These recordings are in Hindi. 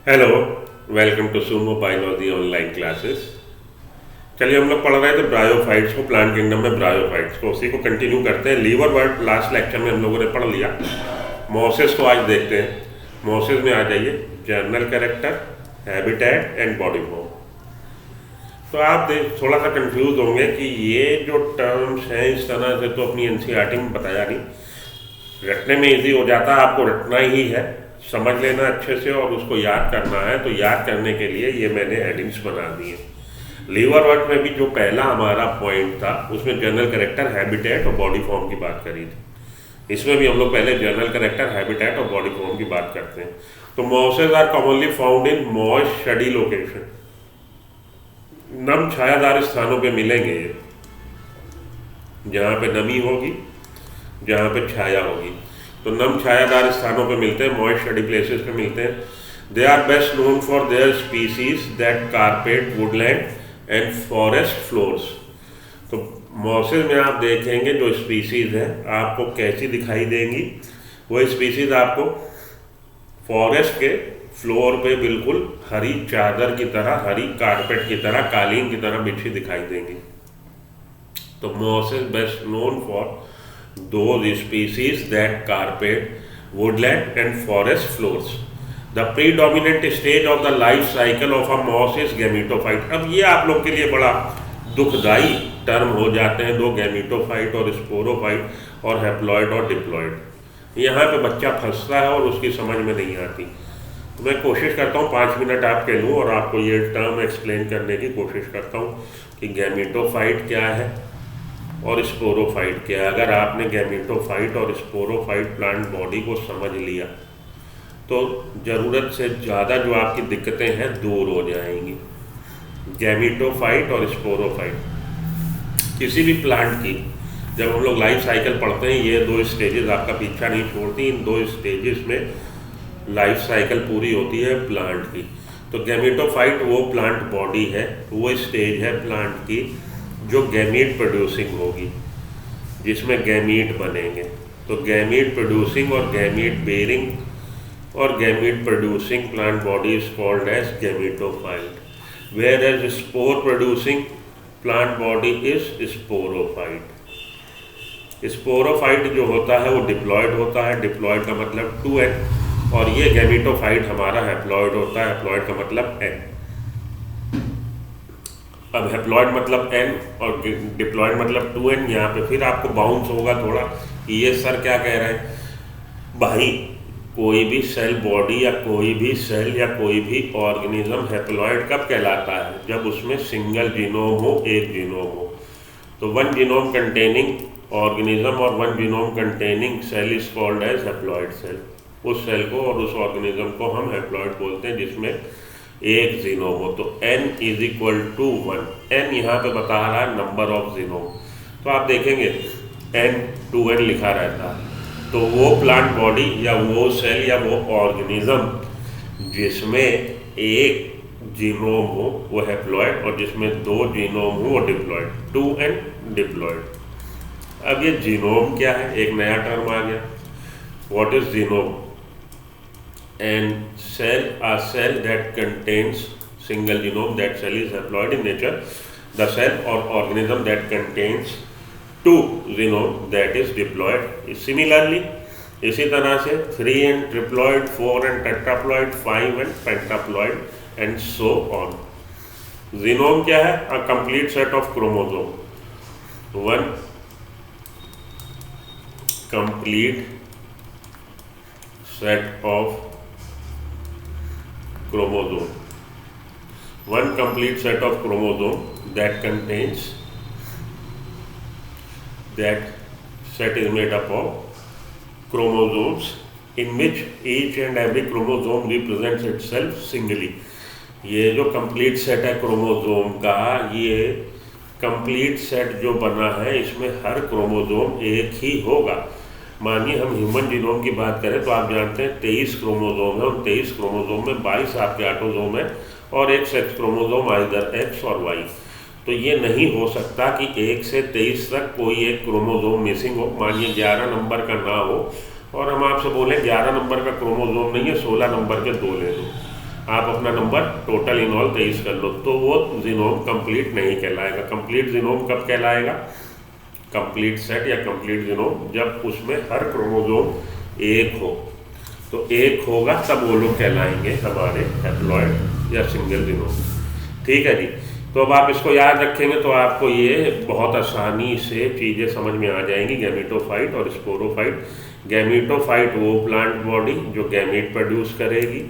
Hello. Welcome to Sumo biology online classes. चलिए, हम लोग पढ़ रहे थे ब्रायोफाइट्स को, प्लांट किंगडम में ब्रायोफाइट्स को, उसी को कंटिन्यू करते हैं। लीवर वर्ड लास्ट लेक्चर में हम लोगों ने पढ़ लिया। मोसेस को आज देखते हैं। मोसेस में आ जाइए, journal character, habitat and body form. तो आप थोड़ा सा कंफ्यूज होंगे कि ये जो टर्म्स हैं इस तरह से तो अपनी एनसीईआरटी में बताया नहीं, रटने में इजी हो जाता है, आपको रटना ही है, समझ लेना अच्छे से और उसको याद करना है। तो याद करने के लिए ये मैंने हेडिंग्स बना दिए। लीवर वर्क में भी जो पहला हमारा पॉइंट था उसमें जनरल कैरेक्टर, हैबिटेट और बॉडी फॉर्म की बात करी थी। इसमें भी हम लोग पहले जनरल कैरेक्टर, हैबिटेट और बॉडी फॉर्म की बात करते हैं। तो mosses are commonly found in moist shady location. नम छायादार स्थानों पे मिलेंगे ये, जहाँ पे नमी होगी, जहाँ पे छाया होगी। तो नम छायादार स्थानों पे मिलते हैं, मॉइस्ट शडी प्लेसेस पे मिलते हैं। They are best known for their species that carpet woodland and forest floors. तो मॉसेस में आप देखेंगे जो स्पीसीज है आपको कैसी दिखाई देंगी, वो स्पीसीज आपको फॉरेस्ट के फ्लोर पे बिल्कुल हरी चादर की तरह, हरी कारपेट की तरह, कालीन की तरह बिछी दिखाई देंगी। तो mosses best known for those species that carpet woodland and forest floors. The predominant stage of the life cycle of a moss is gametophyte. अब ये आप लोग के लिए बड़ा दुखदाई टर्म हो जाते हैं, दो गैमेटोफाइट और स्पोरोफाइट और हैप्लॉइड और डिप्लॉइड। यहाँ पे बच्चा फंसता है और उसकी समझ में नहीं आती। तो मैं कोशिश करता हूँ 5 मिनट आपके लूँ और आपको ये टर्म एक्सप्लेन करने की कोशिश करता हूँ कि गैमेटोफाइट क्या है और स्पोरोफाइट क्या है। अगर आपने गैमेटोफाइट और स्पोरोफाइट प्लांट बॉडी को समझ लिया तो ज़रूरत से ज़्यादा जो आपकी दिक्कतें हैं दूर हो जाएंगी। गैमेटोफाइट और स्पोरोफाइट किसी भी प्लांट की, जब हम लोग लाइफ साइकिल पढ़ते हैं, ये दो स्टेजेस आपका पीछा नहीं छोड़ती। इन दो स्टेजेस में लाइफ साइकिल पूरी होती है प्लांट की। तो गैमेटोफाइट वो प्लांट बॉडी है, वो स्टेज है प्लांट की जो गैमीट प्रोड्यूसिंग होगी, जिसमें गैमीट बनेंगे। तो गैमीट प्रोड्यूसिंग और गैमीट बेरिंग और gamete producing plant body is called as gametophyte, whereas spore producing plant body is sporophyte. Sporophyte जो होता है वो डिप्लॉयड होता है, डिप्लॉयड का मतलब 2n, और ये गैमेटोफाइट हमारा हैप्लॉयड होता है, हैप्लॉयड का मतलब n। अब हैप्लॉइड मतलब n और डिप्लॉइड मतलब 2n। यहाँ पे फिर आपको बाउंस होगा थोड़ा कि ये सर क्या कह रहे हैं भाई। कोई भी सेल बॉडी या कोई भी सेल या कोई भी ऑर्गेनिज्म हैप्लॉइड कब कहलाता है? जब उसमें सिंगल जीनोम हो, एक जीनोम हो। तो वन जीनोम कंटेनिंग ऑर्गेनिज्म और one genome containing cell is called as haploid cell. उस सेल को और उस ऑर्गेनिज्म को हम हैप्लॉइड बोलते हैं जिसमें एक जीनोम हो। तो n is equal to 1। n यहाँ पे बता रहा है नंबर ऑफ जीनोम। तो आप देखेंगे n 2n लिखा रहता है। तो वो प्लांट बॉडी या वो सेल या वो ऑर्गेनिज्म जिसमें एक जीनोम हो वो हैप्लॉइड और जिसमें 2 जीनोम हो वो डिप्लॉइड। 2n diploid. अब ये जीनोम क्या है? एक नया टर्म आ गया। What is genome? And a cell that contains single genome, that cell is haploid in nature. The cell or organism that contains 2 genome, that is diploid. Similarly, इसी तरह से 3 and triploid, 4 and tetraploid, 5 and pentaploid and so on. Genome क्या है? A complete set of chromosome. One complete set of chromosome. One complete set of chromosome that contains, that set is made up of chromosomes in which each and every chromosome represents itself singly. ये जो complete set है क्रोमोसोम का, ये complete set जो बना है इसमें हर क्रोमोसोम एक ही होगा। मानिए हम ह्यूमन जीनोम की बात करें तो आप जानते हैं 23 क्रोमोसोम है। उन 23 क्रोमोसोम में 22 आपके ऑटोसोम है और एक सेक्स क्रोमोसोम आइदर X और Y। तो ये नहीं हो सकता कि 1 से 23 तक कोई एक क्रोमोसोम मिसिंग हो। मानिए 11 नंबर का ना हो और हम आपसे बोलें 11 नंबर का क्रोमोसोम नहीं है, 16 नंबर के 2 ले लो। आप अपना नंबर टोटल इन ऑल 23 कर लो, तो वो जीनोम कंप्लीट नहीं कहलाएगा। कंप्लीट जीनोम कब कहलाएगा? कंप्लीट सेट या कंप्लीट जीनोम जब उसमें हर क्रोमोसोम एक हो, तो एक होगा तब वो लोग कहलाएंगे हमारे हैप्लॉइड या सिंगल जीनोम। ठीक है जी। तो अब आप इसको याद रखेंगे तो आपको ये बहुत आसानी से चीज़ें समझ में आ जाएंगी, गैमेटोफाइट और स्पोरोफाइट। गैमेटोफाइट वो प्लांट बॉडी जो गैमीट प्रोड्यूस करेगी,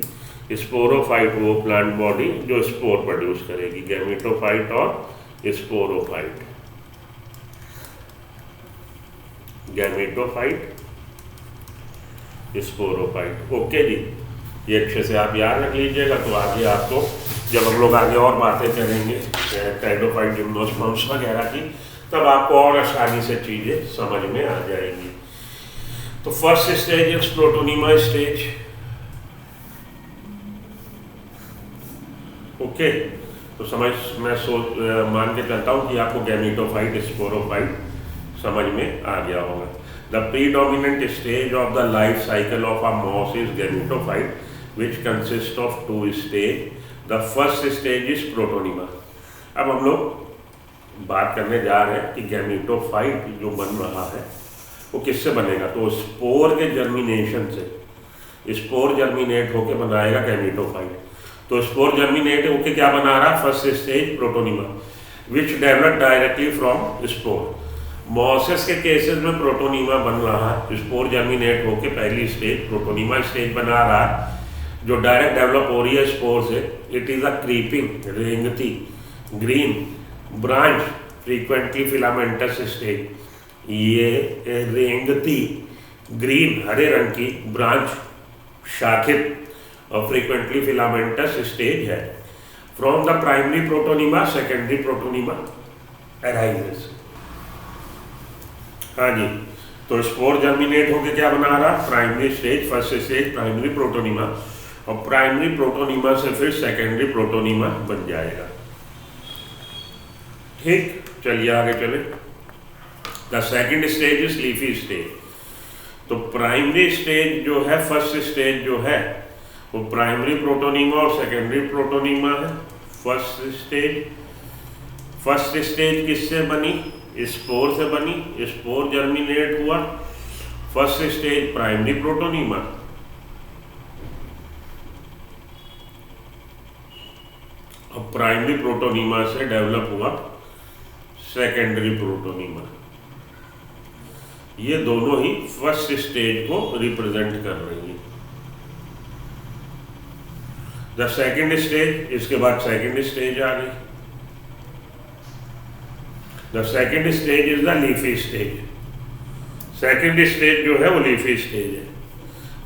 स्पोरोफाइट वो प्लांट बॉडी जो स्पोर प्रोड्यूस करेगी। गैमेटोफाइट और स्पोरोफाइट, गैमेटोफाइट स्पोरोफाइट। ओके जी, ये अच्छे से आप याद रख लीजिएगा। तो आगे आपको जब हम लोग आगे और बातें करेंगे टेरिडोफाइट, जिम्नोस्पर्म्स वगैरह की, तब आपको और आसानी से चीज़ें समझ में आ जाएंगी। तो first stage is protonema stage. Okay, तो मैं मान के चलता हूँ कि आपको गैमेटोफाइट स्पोरोफाइट समझ में आ गया होगा। The predominant stage of the life cycle of a moss is gametophyte which consist of 2 stage. The first stage is protonema. अब हम लोग बात करने जा रहे हैं कि गैमेटोफाइट जो बन रहा है वो किससे बनेगा। तो स्पोर के जर्मिनेशन से, स्पोर जर्मिनेट होकर बनाएगा गैमेटोफाइट। तो स्पोर जर्मिनेट होकर क्या बना रहा? First stage protonema which develop directly from spore. Mosses के केसेस में प्रोटोनीमा बन रहा है, स्पोर जर्मिनेट होकर पहली स्टेज प्रोटोनीमा स्टेज बना रहा है जो डायरेक्ट डेवलप हो रही है स्पोर से। इट इज अ क्रीपिंग, रेंगती, green branch frequently filamentous stage. ये रेंगती ग्रीन हरे रंग की ब्रांच, शाखित और फ्रीक्वेंटली फिलामेंटस स्टेज है। From the primary protonema secondary protonema arises. हाँ जी, तो स्पोर जर्मिनेट होकर क्या बना रहा? Primary stage, first stage primary protonema, और प्राइमरी प्रोटोनीमा से फिर सेकेंडरी प्रोटोनीमा बन जाएगा। ठीक, चलिए आगे चले। The second stage is leafy stage. तो प्राइमरी स्टेज जो है, फर्स्ट स्टेज जो है वो प्राइमरी प्रोटोनीमा और सेकेंडरी प्रोटोनीमा है। फर्स्ट स्टेज किससे बनी? स्पोर से बनी, स्पोर जर्मिनेट हुआ। फर्स्ट स्टेज प्राइमरी प्रोटोनीमा, और प्राइमरी प्रोटोनीमा से डेवलप हुआ सेकेंडरी प्रोटोनीमा। ये दोनों ही फर्स्ट स्टेज को रिप्रेजेंट कर रही है। द सेकेंड स्टेज, इसके बाद सेकेंड स्टेज आ गई। The second stage is the leafy stage. Second stage जो है वो लीफी स्टेज है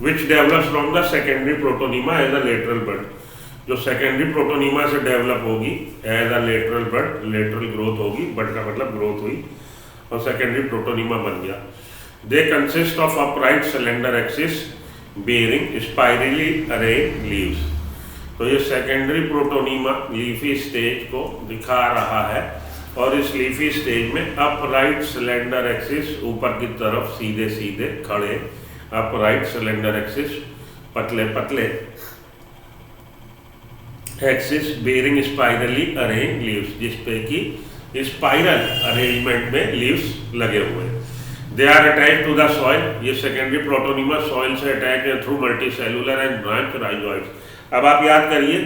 which develops from the secondary protonema as a lateral bud. जो सेकेंडरी प्रोटोनीमा से डेवलप होगी as a lateral bud, lateral growth होगी, बड का मतलब ग्रोथ हुई और सेकेंडरी प्रोटोनीमा बन गया। They consist of upright cylinder axis bearing spirally arranged leaves. तो ये सेकेंडरी प्रोटोनीमा लीफी स्टेज को दिखा रहा है, और इस लीफी स्टेज में अपराइट सिलेंडर एक्सिस ऊपर की तरफ सीधे सीधे खड़े, अपराइट सिलेंडर एक्सिस पतले पतले axis bearing spirally arrange leaves, जिसपे कि स्पाइरल अरेंजमेंट में लीव्स लगे हुए हैं। They are attach to the soil. ये सेकेंडरी प्रोटोनीमा सॉइल से अटैच है through multi cellular and branch rhizoids. अब आप याद करिए,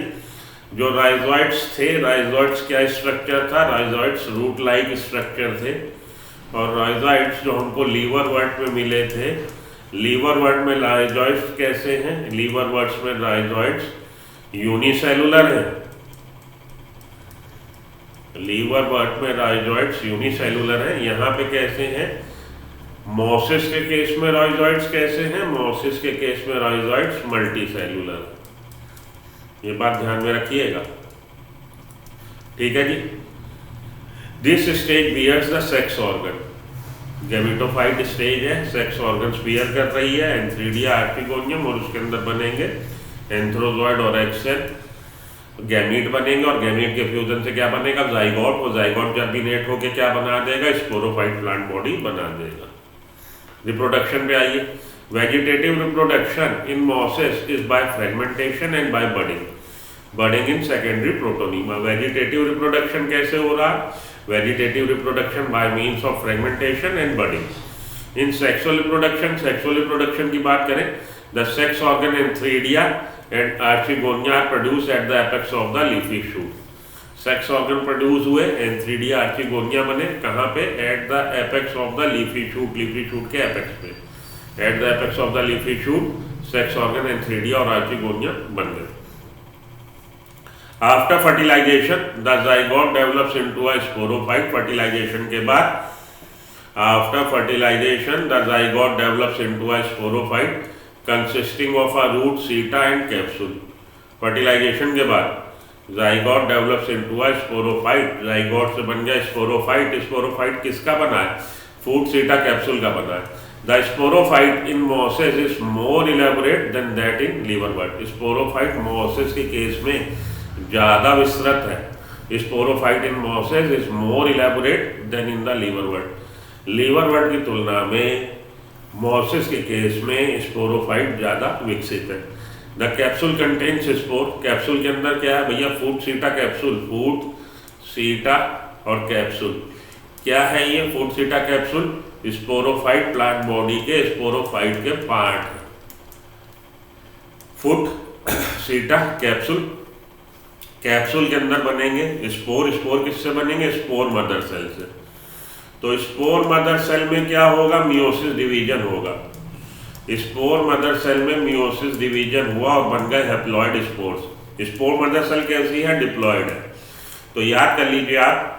जो राइजोइड्स थे, राइजोइड्स क्या स्ट्रक्चर था? राइजोइड्स रूट लाइक स्ट्रक्चर थे, और राइजोइड्स जो हमको लीवर वर्ड में मिले थे, लीवर वर्ड में राइजोइड्स कैसे हैं? लीवर वर्ड्स में राइजोइड्स यूनिसेलुलर है। लीवर वर्ड में राइजोइड्स यूनिसेलुलर है। यहाँ पे कैसे हैं? मॉसिस के केस में राइजोइड्स कैसे हैं? मॉसिस के केस में राइजोइड्स मल्टी सेलुलर। ये बात ध्यान में रखिएगा, ठीक है जी। This stage bears the sex organ. Gametophyte stage है, सेक्स ऑर्गन्स बियर कर रही है, एंथ्रीडिया आर्टिगोनियम, और उसके अंदर बनेंगे एंथ्रोजॉइड और एक्सेल, गैमीट बनेंगे, और गैमीट के फ्यूजन से क्या बनेगा? जाइगोट। वो जाइगोट जर्मिनेट होकर क्या बना देगा? स्पोरोफाइट प्लांट बॉडी बना देगा। रिप्रोडक्शन पे आइए। Vegetative reproduction in mosses is by fragmentation and by budding. Budding in secondary protonema. Vegetative reproduction कैसे हो रहा? Vegetative reproduction by means of fragmentation and budding. इन सेक्सुअल रिप्रोडक्शन की बात करें, the sex organ antheridia and archegonia are produce at the apex of the leafy shoot. Sex organ produce हुए, एंथ्रीडिया आर्चिगोनिया बने, कहाँ पे? At the apex of the leafy shoot के एपेक्स पे। At the apex of the leafy shoot sex organ antheridia और आर्चिगोनिया बन गए। After fertilization the zygote develops into a sporophyte. Fertilization के बाद, after fertilization the zygote develops into a sporophyte consisting of a root, seta and capsule. Fertilization के बाद zygote develops into a sporophyte. Zygote से बन गया स्पोरोफाइट। स्पोरोफाइट किसका बना है? फूट, सीटा, कैप्सूल का बना है। The sporophyte in mosses is more elaborate than that in liverwort. Sporophyte mosses के केस में ज़्यादा विस्तृत है। Sporophyte in mosses is more elaborate than in the liverwort. Liverwort की तुलना में मोसेस के केस में स्पोरोफाइट ज़्यादा विकसित है। The capsule contains spore. Capsule के अंदर क्या है भैया? फूट, सीटा, कैप्सूल। फूट, सीटा और कैप्सूल। क्या है ये फूट, सीटा, कैप्सूल? स्पोरोफाइट प्लांट बॉडी के स्पोरोफाइट के पार्ट है। फूट, सीटा, कैप्सूल। कैप्सूल के अंदर बनेंगे स्पोर। स्पोर किससे बनेंगे? स्पोर मदर सेल से। तो स्पोर मदर सेल में क्या होगा? मियोसिस डिवीजन होगा। स्पोर मदर सेल में मियोसिस डिवीजन हुआ और बन गए haploid spores. Spore mother cell कैसी है? डिप्लॉइड है। तो याद कर लीजिए आप,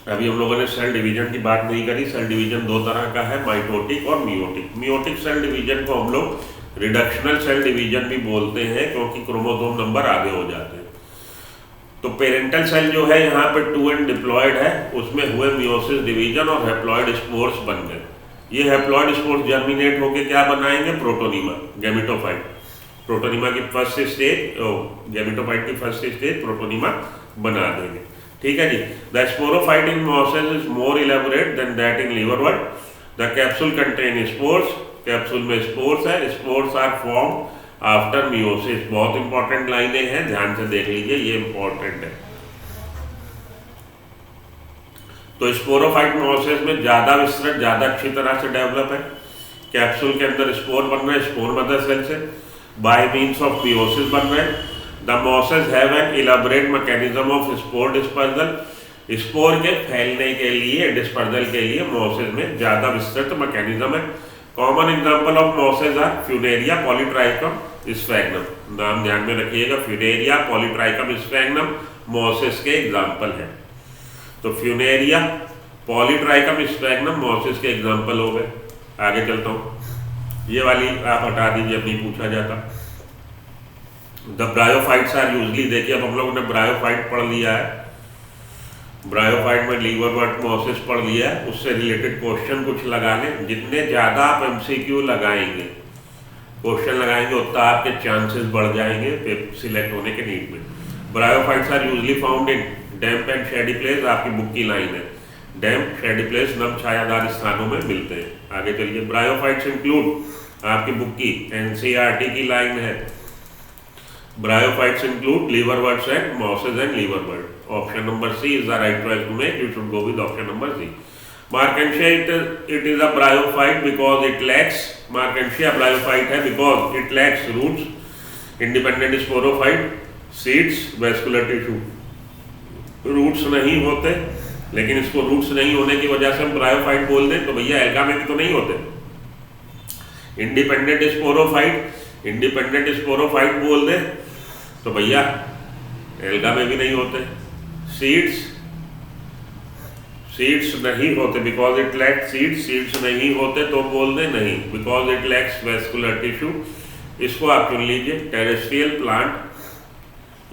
अभी हम लोगों ने सेल डिवीजन की बात नहीं करी। सेल डिवीजन दो तरह का है, माइटोटिक और मियोटिक। मियोटिक सेल डिवीजन को हम लोग रिडक्शनल सेल डिवीजन भी बोलते हैं, क्योंकि क्रोमोसोम नंबर आगे हो जाते हैं। तो पेरेंटल सेल जो है यहाँ पे 2 एंड डिप्लॉइड है, उसमें हुए मियोसिस डिवीजन और हैप्लॉइड स्पोर्स बन गए। ये हैप्लॉइड स्पोर्स जर्मिनेट होकर क्या बनाएंगे? Protonema, gametophyte. प्रोटोनीमा की फर्स्ट स्टेज, गैमेटोफाइट की फर्स्ट स्टेज प्रोटोनीमा बना देंगे। ठीक है जी। The sporophyte in mosses is more elaborate than that in liverwort. The capsule contain spores. Capsule में स्पोर्स है। Spores are form after meiosis. बहुत इंपॉर्टेंट लाइनें हैं, ध्यान से देख लीजिए, ये इंपॉर्टेंट है। तो स्पोरोफाइट मोसेस में ज्यादा विस्तृत, ज्यादा अच्छी तरह से डेवलप है। कैप्सूल के अंदर स्पोर बन रहे हैं स्पोर मदर सेल से, बाय मीन्स ऑफ मियोसिस बन रहे हैं। The Moses have an elaborate mechanism of spore dispersal. Spore के फैलने के लिए, डिस्पर्जल के लिए मोसेस में ज्यादा विस्तृत मैकेनिज्म है। Common example of mosses are funaria, polytrichum, sphagnum. नाम ध्यान में रखिएगा, फ्यूनेरिया, पॉलीट्राइकम, स्फैग्नम मोसेस के एग्जाम्पल है। तो फ्यूनेरिया, पॉलीट्राइकम, स्फैग्नम मोसेस के एग्जाम्पल हो गए। आगे चलता हूँ, ये वाली आप हटा दीजिए, अब नहीं पूछा जाता। द ब्रायोफाइट्स आर यूजली, देखिए अब हम लोगों ने ब्रायोफाइट पढ़ लिया है, ब्रायोफाइट में लीवरवर्ट मोसेस पढ़ लिया है, उससे रिलेटेड क्वेश्चन कुछ लगा लें। जितने ज़्यादा आप एमसीक्यू लगाएंगे, क्वेश्चन लगाएंगे, उतना आपके चांसेस बढ़ जाएंगे सिलेक्ट होने के नीड में। Bryophytes are usually found in damp and shady place, आपकी बुक की लाइन है। डैम्प, शेडी प्लेस, नम छायादार स्थानों में मिलते हैं। आगे चलिए, ब्रायोफाइट्स इंक्लूड, आपकी बुक की एनसीईआरटी की लाइन है, bryophytes include liverworts and mosses and liverwort. Option number C is the right choice to make, you should go with option number C. Markensia, it is a bryophyte because it lacks, Markensia bryophyte है because it lacks roots, independent sporophyte, seeds, vascular tissue। Roots नहीं होते, लेकिन इसको रूट्स नहीं होने की वजह से हम ब्रायोफाइट बोल दें तो भैया एल्गा में भी तो नहीं होते। इंडिपेंडेंट स्पोरोफाइट, इंडिपेंडेंट स्पोरोफाइट बोल दें तो भैया एल्गा में भी नहीं होते। सीड्स, सीड्स नहीं होते because it lacks seeds, seeds नहीं होते तो बोल दे नहीं, because it lacks vascular tissue. इसको आप चुन लीजिए। टेरेस्ट्रियल प्लांट,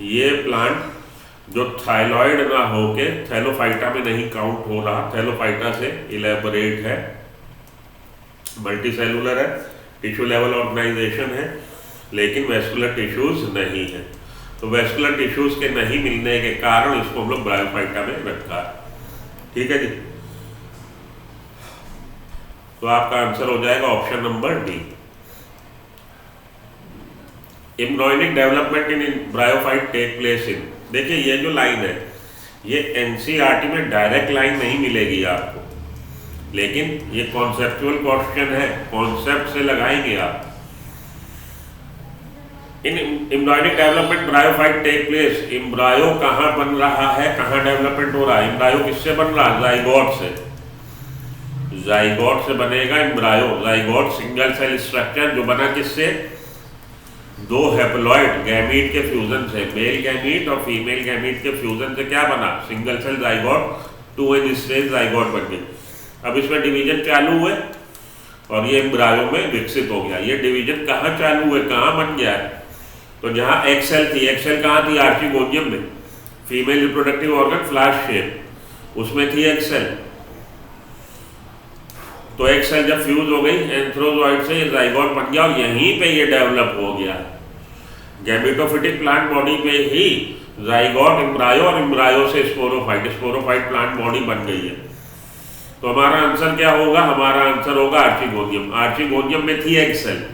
ये प्लांट जो थाइलॉइड ना होके थैलोफाइटा में नहीं काउंट हो रहा, थैलोफाइटा से इलेबोरेट है, मल्टी सेलुलर है, टिश्यू लेवल ऑर्गेनाइजेशन है, लेकिन वेस्कुलर टिश्यूज नहीं है। तो वेस्कुलर टिश्यूज के नहीं मिलने के कारण इसको हम लोग ब्रायोफाइटा में रखा है। ठीक है जी, तो आपका आंसर हो जाएगा option number D. Embryonic development in bryophyte take place in, देखिए ये जो लाइन है ये एनसीईआरटी में डायरेक्ट लाइन नहीं मिलेगी आपको, लेकिन ये कॉन्सेप्चुअल क्वेश्चन है, कॉन्सेप्ट से लगाएंगे आप। In embryonic development bryophyte take place, embryo कहाँ बन रहा है, कहाँ डेवलपमेंट हो रहा है? एम्ब्रायो किससे बन रहा है? जाइगोट से, जाइगोट से बनेगा embryo. Zygote single cell structure जो बना किससे? दो हैप्लॉइड गैमीट के फ्यूजन से, मेल गैमीट और फीमेल गैमीट के फ्यूजन से क्या बना? Single cell zygote, 2n stage zygote बन गई। अब इसमें डिवीजन चालू हुए और ये एम्ब्रायो में विकसित हो गया। ये डिवीजन कहाँ चालू हुए, कहाँ बन गया है? तो जहाँ एक्सेल थी, एक्सेल कहाँ थी? आर्चिगोनियम में, female reproductive organ flash shape, उसमें थी एक्सेल। तो एक्सेल जब फ्यूज हो गई एंथ्रोजॉइड से, ये जाइगोट बन गया और यहीं पे ये डेवलप हो गया। गैमेटोफिटिक प्लांट बॉडी पे ही जाइगोट, एम्ब्रायो और एम्ब्रायो से स्पोरोफाइट, स्पोरोफाइट प्लांट बॉडी बन गई है। तो हमारा आंसर क्या होगा? हमारा आंसर होगा आर्चिगोनियम। आर्चिगोनियम में थी एक्सेल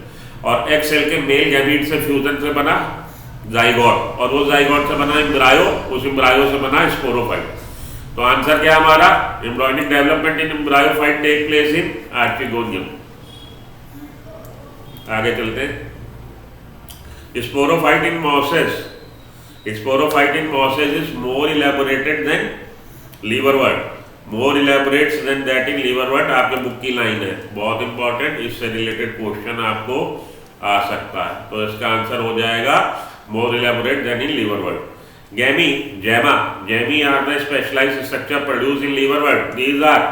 और एक्सेल के मेल गैमीट से फ्यूजन से बना जाइगोट और वो जाइगोट से बना एम्ब्रायो, उस एम्ब्रायो से बना स्पोरोफाइट। तो आंसर क्या हमारा? Embryonic development in embryophyte take place in archegonium. आगे चलते हैं। Sporophyte in mosses, sporophyte in mosses is more elaborated than liverwort, more elaborates than that in liverwort. आपके बुक की लाइन है, बहुत इंपॉर्टेंट, इससे रिलेटेड क्वेश्चन आपको आ सकता है। तो इसका आंसर हो जाएगा मोर elaborate than in liverwort. Gemmae, gemma, gemmae are the specialized structure produce in liverwort. These are,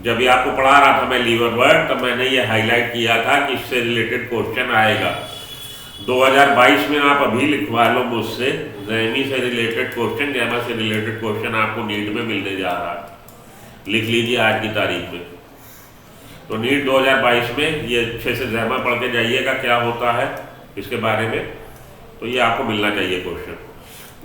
जब ये आपको पढ़ा रहा था मैं लीवरवर्ट, तब मैंने ये हाईलाइट किया था कि इससे रिलेटेड क्वेश्चन आएगा। 2022 में आप अभी लिखवा लो मुझसे, गैमी से रिलेटेड क्वेश्चन, जैमा से रिलेटेड क्वेश्चन आपको नीट में मिलने जा रहा है। लिख लीजिए आज की तारीख में। तो नीट 2022 में ये अच्छे से जैमा पढ़ के जाइएगा क्या होता है इसके बारे में, तो ये आपको मिलना चाहिए क्वेश्चन।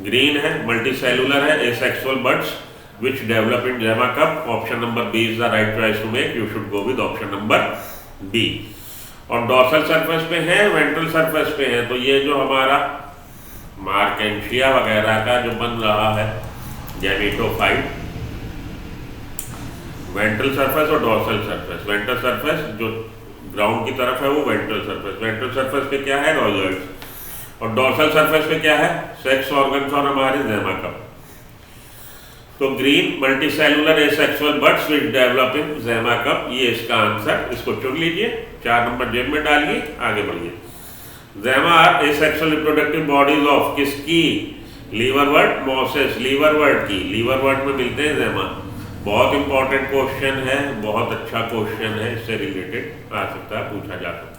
ग्रीन है, मल्टीसेलुलर है, asexual buds which develop in gemma cup. Option number B is the right choice to make, you should go with option number B. और डॉर्सल सरफेस पे है, वेंट्रल सरफेस पे है, तो ये जो हमारा मार्केंशिया वगैरह का जो बन रहा है गैमेटोफाइट, वेंट्रल सरफेस और डॉर्सल सरफेस। वेंट्रल सरफेस जो ग्राउंड की तरफ है वो वेंट्रल सरफेस, वेंट्रल सरफेस पे क्या है? रॉयल्स। और डॉर्सल सरफेस पे क्या है? सेक्स ऑर्गन्स और हमारे जैमा कप। तो green multicellular asexual buds which develop in gemma cup, ये इसका आंसर। इसको चुन लीजिए, 4 नंबर जेब में डालिए, आगे बढ़िए। Gemma are asexual reproductive bodies of किसकी? लीवरवर्ट, मॉसेस, लीवरवर्ट की। लीवरवर्ट में मिलते हैं जैमा। बहुत इंपॉर्टेंट क्वेश्चन है, बहुत अच्छा क्वेश्चन है, इससे रिलेटेड आ सकता है, पूछा जा सकता है।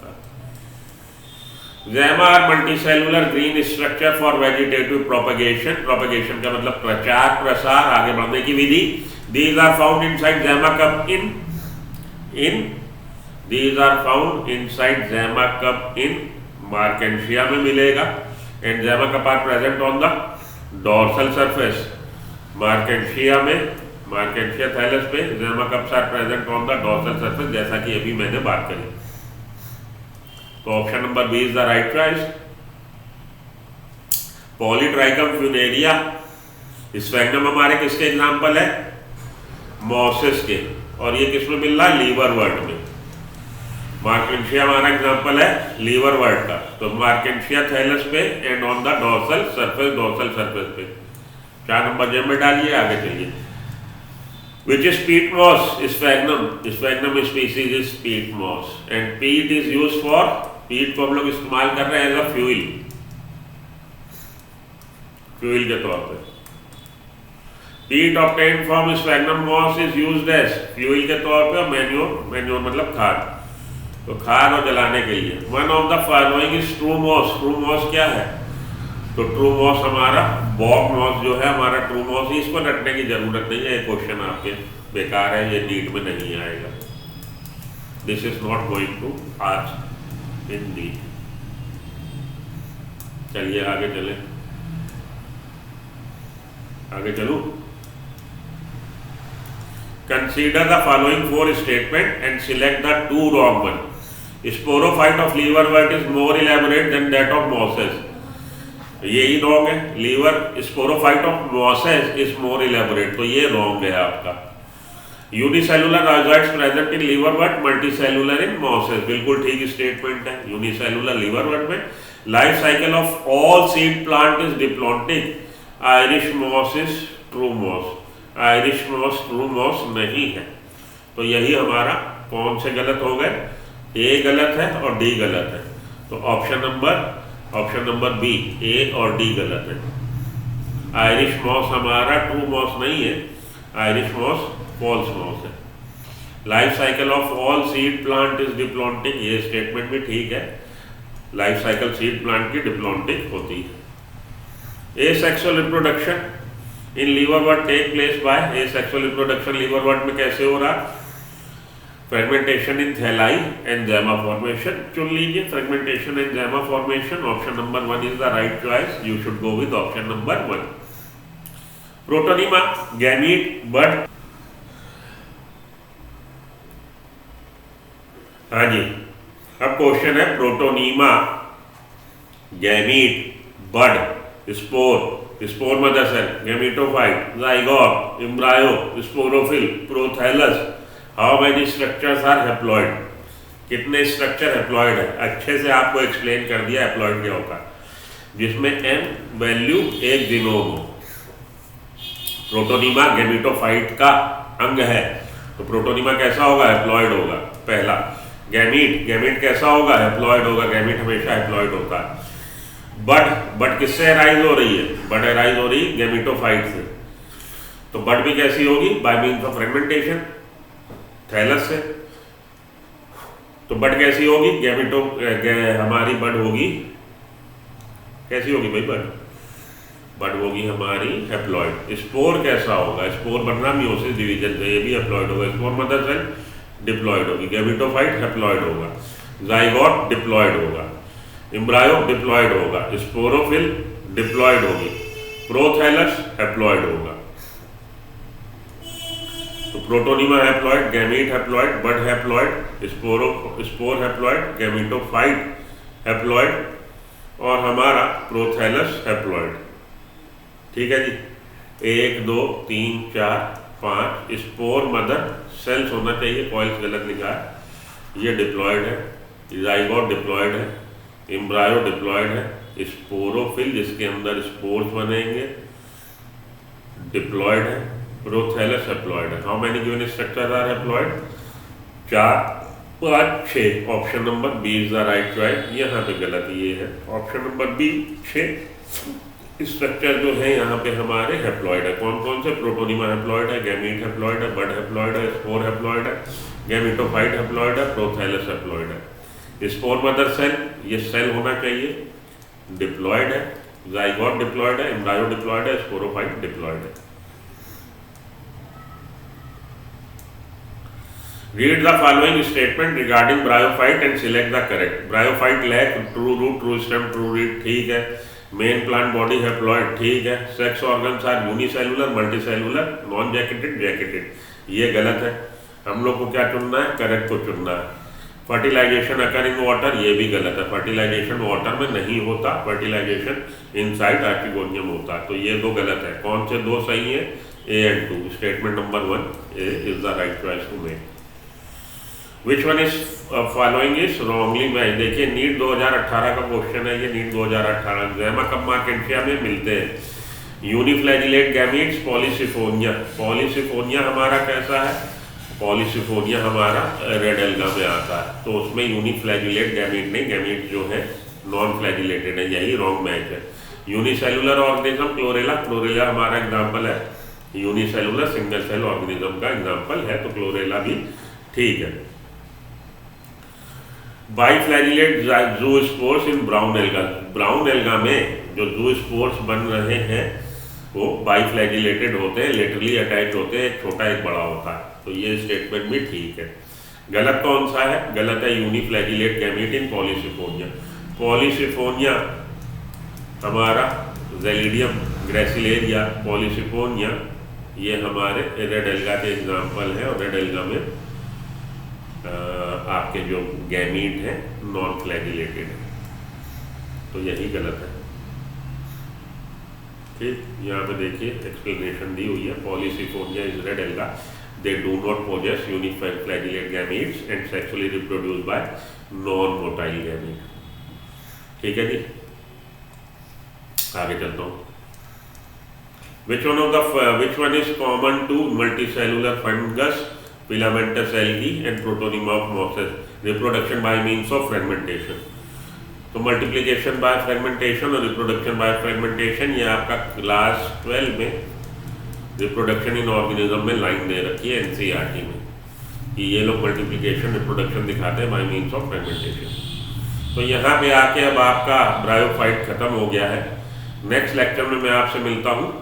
Gemma are multicellular green structure for vegetative propagation. Propagation का मतलब प्रचार, प्रसार, आगे बढ़ने की विधि। These are found inside gemma cup in these are found inside gemma cup in marchantia में मिलेगा। And gemma cup are present on the dorsal surface. Marchantia में, मार्केंशिया थैलस पे gemma cups are present on the dorsal surface, जैसा कि अभी मैंने बात करी। तो option number B is the right choice. Polytrichum Funaria, sphagnum हमारे किसके एग्जाम्पल है? मॉसेस के। और ये किसमें मिल रहा है? लीवरवर्ट में। मार्केंशिया हमारा एग्जाम्पल है लीवरवर्ट का। तो मार्केंशिया थैलस पे and on the dorsal surface, dorsal surface पे। 4 नंबर जेब में डालिए, आगे चलिए। Which is peat moss? Sphagnum. Sphagnum species is peat moss. And peat is used for, peat को हम लोग इस्तेमाल कर रहे हैं एज अ फ्यूल, फ्यूल के तौर पे। Peat obtained from sphagnum moss is used as fuel के तौर पे, मैन्योर, मैन्योर मतलब खाद, तो खाद और जलाने के लिए। One of the following is true moss. True moss क्या है? तो ट्रू मॉस हमारा बॉब मॉस जो है हमारा ट्रू मॉस, इसको रटने की जरूरत नहीं है, ये क्वेश्चन आपके बेकार है, ये नीट में नहीं आएगा। This is not going to ask in NEET. चलिए आगे चले, आगे चलूं। Consider the following 4 statement and select the 2 wrong one. Sporophyte of liverwort is more elaborate than that of mosses, यही रॉन्ग है। Liver sporophyte of mosses is more elaborate, तो ये रॉन्ग है आपका। Unicellular rhizoids present in liverwort, multicellular in mosses, बिल्कुल ठीक स्टेटमेंट है। यूनिसेलुलर लीवरवर्ट में life cycle of all seed plant is diplontic, Irish moss is true moss, Irish moss true moss नहीं है। तो यही हमारा कौन से गलत हो गए, ए गलत है और डी गलत है। तो ऑप्शन नंबर बी, ए और डी गलत है। आयरिश मॉस हमारा ट्रू मॉस नहीं है, आयरिश मॉस फॉल्स मॉस है। Life cycle of all seed plant is diplontic, ये स्टेटमेंट भी ठीक है। लाइफ साइकिल सीड प्लांट की डिप्लॉन्टिक होती है। Asexual reproduction in liverwort take place by, asexual reproduction liverwort में कैसे हो रहा, fragmentation in thalli and gemma formation. चुन लीजिए fragmentation and gemma formation, option number 1 is the right choice, you should go with option number 1। Protonema gamete bud, हाँ जी, अब क्वेश्चन है protonema gamete bud spore, spore mother cell, gametophyte, zygote, embryo, sporophyll, prothallus, how many structures are haploid, कितने स्ट्रक्चर हैप्लॉइड है। अच्छे से आपको एक्सप्लेन कर दिया हैप्लॉइड क्या होता है, जिसमें एम वैल्यू एक जीनोम हो। प्रोटोनीमा गैमीटोफाइट का अंग है, तो प्रोटोनीमा कैसा होगा, हैप्लॉइड होगा। पहला गैमीट कैसा होगा, हैप्लॉइड होगा, गैमीट हमेशा हैप्लॉइड होता है। बड किससे अराइज हो रही है, बड अराइज हो रही गैमीटोफाइट से, तो बड भी कैसी होगी, by means of fragmentation, thallus से। तो बड कैसी होगी, हमारी बड होगी, कैसी होगी भाई, बड होगी हमारी हैप्लॉइड। स्पोर कैसा होगा, स्पोर बनना मियोसिस डिवीजन से, ये भी हैप्लॉइड होगा। स्पोर मदर सेल डिप्लॉइड होगी, गैमीटोफाइट हैप्लॉइड होगा, जाइगोट डिप्लॉइड होगा, एम्ब्रायो डिप्लॉइड होगा, स्पोरोफिल डिप्लॉइड होगी, प्रोथैलस हैप्लॉइड होगा। तो protonema haploid, gamete haploid, bud haploid, spore haploid, gametophyte haploid और हमारा प्रोथैलस हैप्लॉइड। ठीक है जी, 1 2 3 4 5 स्पोर मदर सेल्स होना चाहिए, कॉइल्स गलत लिखा है, ये डिप्लॉइड है, जाइगोट डिप्लॉइड है, एम्ब्रायो डिप्लॉइड है, स्पोरोफिल जिसके अंदर स्पोर्स बनेंगे डिप्लॉइड है, प्रोथैलस हैप्लॉइड है। How many given structures are haploid, 4 5 6, option number B is the right choice. यहाँ पे गलत ये है, ऑप्शन नंबर बी 6 स्ट्रक्चर जो है यहाँ पे हमारे हैप्लॉइड है। कौन कौन से, प्रोटोनीमा हैप्लॉइड है, गैमीट हैप्लॉइड है, बड हैप्लॉइड है, स्पोर हैप्लॉइड है, गैमीटोफाइट हैप्लॉइड है, प्रोथैलस हैप्लॉइड है। स्पोर मदर सेल, ये सेल होना चाहिए, डिप्लॉइड है, जाइगोट डिप्लॉइड है, एम्ब्रायो डिप्लॉइड है, स्पोरोफाइट डिप्लॉइड है। Read the following statement regarding bryophyte and select the correct. Bryophyte lack true root, true stem, true read, ठीक है। मेन प्लांट बॉडी हैप्लॉइड, ठीक है। Sex organs are unicellular, multicellular, non jacketed, jacketed, ये गलत है। हम लोग को क्या चुनना है, करेक्ट को चुनना है। फर्टिलाइजेशन अकर इन वाटर, ये भी गलत है, फर्टिलाइजेशन वाटर में नहीं होता, फर्टिलाइजेशन इनसाइड आर्टिगोनियम होता है, तो ये 2 गलत है। कौन से 2 सही है, A and 2, statement number 1 is the right choice to make. Which one is following is wrongly match. देखिए नीट 2018 का क्वेश्चन है ये, नीट 2018। जैमा कब मार्केटिया में मिलते हैं, यूनिफ्लैजिलेट गैमीट्स, पॉलीसिफोनिया। पॉलीसिफोनिया हमारा कैसा है, पॉलीसिफोनिया हमारा रेड एल्गा में आता है, तो उसमें यूनिफ्लैजिलेट गैमीट नहीं, गैमीट जो है नॉन फ्लैजिलेटेड है, यही रॉन्ग मैच है। यूनिसेलुलर ऑर्गेनिज्म क्लोरेला, क्लोरेला हमारा एग्जाम्पल है, यूनिसेलुलर सिंगल सेल ऑर्गेनिज्म का एग्जाम्पल है, तो क्लोरेला भी ठीक है। Biflagellate zoospores in brown alga, brown alga में जो ज़ूस्पोर्स बन रहे हैं वो बाइफ्लैजिलेटेड होते हैं, लेटरली अटैच होते हैं, एक छोटा एक बड़ा होता है, तो ये स्टेटमेंट भी ठीक है। गलत कौन सा है, गलत है यूनिफ्लैजिलेट गैमीट इन पॉलीसिफोनिया। पॉलीसिफोनिया हमारा जेलिडियम, ग्रेसिलेरिया, पॉलीसिफोनिया ये हमारे रेड एल्गा के एग्जाम्पल है, और रेड एल्गा में आपके जो गैमीट हैं नॉन फ्लैजिलेटेड है, तो यही गलत है। ठीक, यहाँ पे देखिए एक्सप्लेनेशन दी हुई है, Polysiphonia is red alga, they do not possess unified flagellate gametes and sexually reproduce by non motile gamete. ठीक है जी, आगे चलता हूँ। Which one is common to multicellular fungus, filamentous algae and Protonema of mosses? Reproduction by means of fragmentation. तो मल्टीप्लिकेशन बाय फ्रेगमेंटेशन और रिप्रोडक्शन बाय फ्रेगमेंटेशन, ये आपका क्लास 12 में रिप्रोडक्शन इन ऑर्गेनिज्म में लाइन दे रखी है एनसीईआरटी में, कि ये लोग मल्टीप्लिकेशन रिप्रोडक्शन दिखाते हैं बाय मीन्स ऑफ फ्रेगमेंटेशन। तो यहाँ पे आके अब आपका ब्रायोफाइट खत्म हो गया है। नेक्स्ट लेक्चर में मैं आपसे मिलता हूँ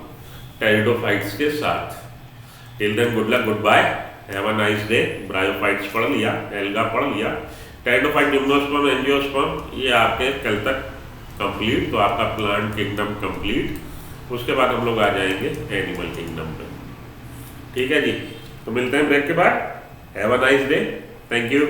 टेरिडोफाइट्स के साथ। Till then good luck, good bye, have a nice day. Bryophytes पढ़ लिया, एल्गा पढ़ लिया, टेरिडोफाइट, जिम्नोस्पर्म, एंजियोस्पर्म ये आपके कल तक कंप्लीट, तो आपका प्लांट किंगडम कंप्लीट। उसके बाद हम लोग आ जाएंगे एनिमल किंगडम पे। ठीक है जी, तो मिलते हैं ब्रेक के बाद। Have a nice day, thank you.